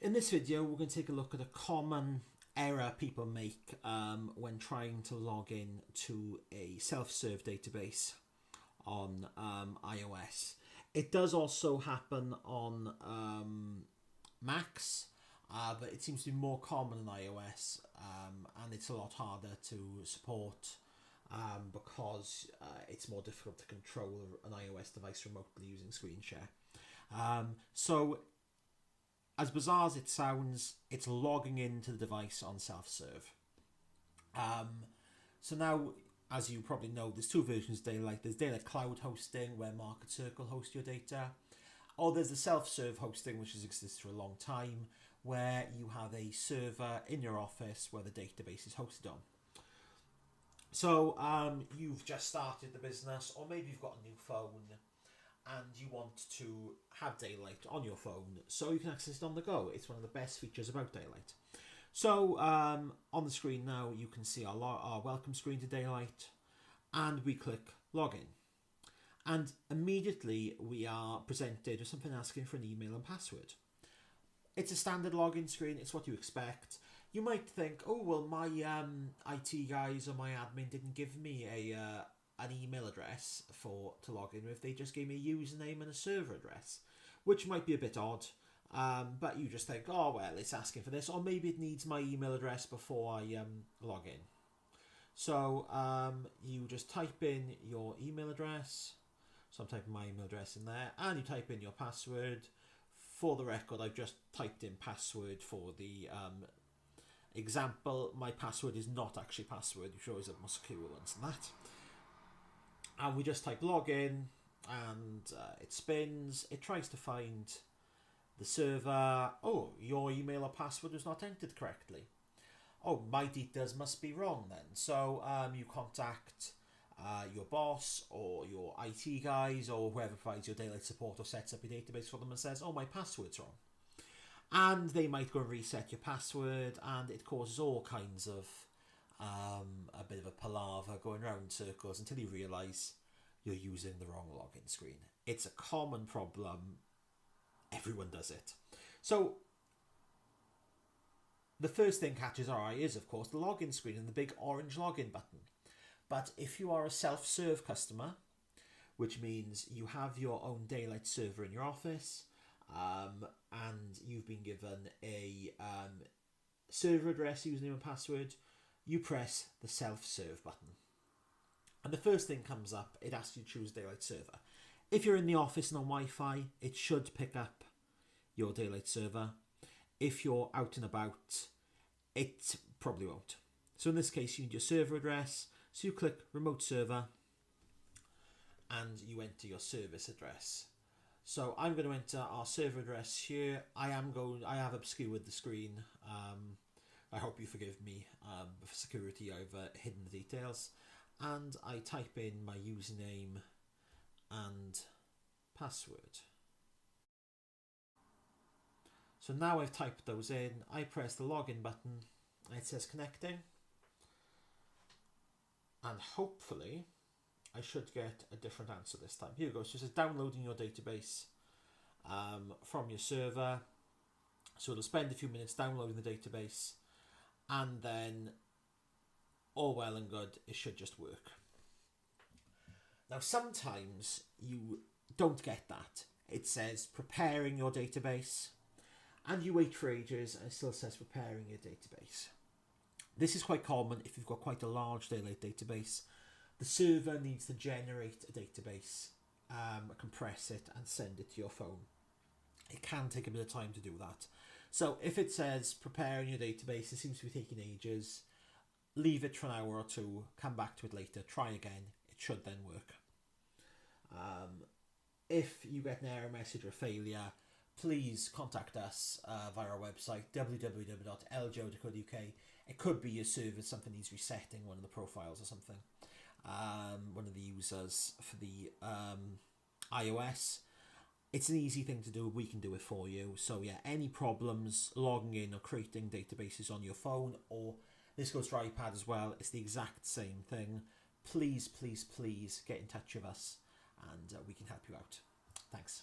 In this video, we're going to take a look at a common error people make when trying to log in to a self-serve database on iOS. It does also happen on Macs, but it seems to be more common in iOS, and it's a lot harder to support because it's more difficult to control an iOS device remotely using screen share. So as bizarre as it sounds, it's logging into the device on self-serve. So now, as you probably know, there's two versions of Daylite. There's Daylite Cloud Hosting, where Market Circle hosts your data. Or there's the self-serve hosting, which has existed for a long time, where you have a server in your office where the database is hosted on. So you've just started the business, or maybe you've got a new phone, and you want to have Daylite on your phone so you can access it on the go. It's one of the best features about Daylite. So on the screen now, you can see our welcome screen to Daylite, and we click login. And immediately we are presented with something asking for an email and password. It's a standard login screen. It's what you expect. You might think, oh, well, my IT guys or my admin didn't give me an email address to log in with. They just gave me a username and a server address, which might be a bit odd. But you just think, oh, well, it's asking for this, or maybe it needs my email address before I log in. So you just type in your email address. So I'm typing my email address in there, and you type in your password. For the record, I've just typed in password for the example. My password is not actually password, which always have more secure ones than that. And we just type login, and it spins. It tries to find the server. Oh, your email or password was not entered correctly. Oh, my details must be wrong then. So you contact your boss or your IT guys or whoever provides your Daylite support or sets up your database for them and says, oh, my password's wrong. And they might go and reset your password, and it causes all kinds of a bit of a palaver going around in circles until you realise you're using the wrong login screen. It's a common problem. Everyone does it. So the first thing catches our eye is, of course, the login screen and the big orange login button. But if you are a self-serve customer, which means you have your own Daylite server in your office, and you've been given a server address, username and password, you press the self-serve button. And the first thing comes up, it asks you to choose Daylite server. If you're in the office and on Wi-Fi, it should pick up your Daylite server. If you're out and about, it probably won't. So in this case, you need your server address. So you click remote server and you enter your service address. So I'm going to enter our server address here. I have obscured the screen. I hope you forgive me. For security, I've hidden the details. And I type in my username and password. So now I've typed those in. I press the login button. It says connecting. And hopefully I should get a different answer this time. Here we go. So it says downloading your database from your server. So it'll spend a few minutes downloading the database, and then all well and good, it should just work. Now sometimes you don't get that. It says preparing your database, and you wait for ages and it still says preparing your database. This is quite common if you've got quite a large Daylite database. The server needs to generate a database, compress it, and send it to your phone. It can take a bit of time to do that. So if it says preparing your database, it seems to be taking ages, leave it for an hour or two, come back to it later, try again. It should then work. If you get an error message or failure, please contact us via our website, www.ljo.co.uk. It could be your server, something needs resetting, one of the profiles or something. One of the users for the iOS. It's an easy thing to do. We can do it for you. So yeah, any problems logging in or creating databases on your phone, or this goes for iPad as well, it's the exact same thing. Please, please, please get in touch with us, and we can help you out. Thanks.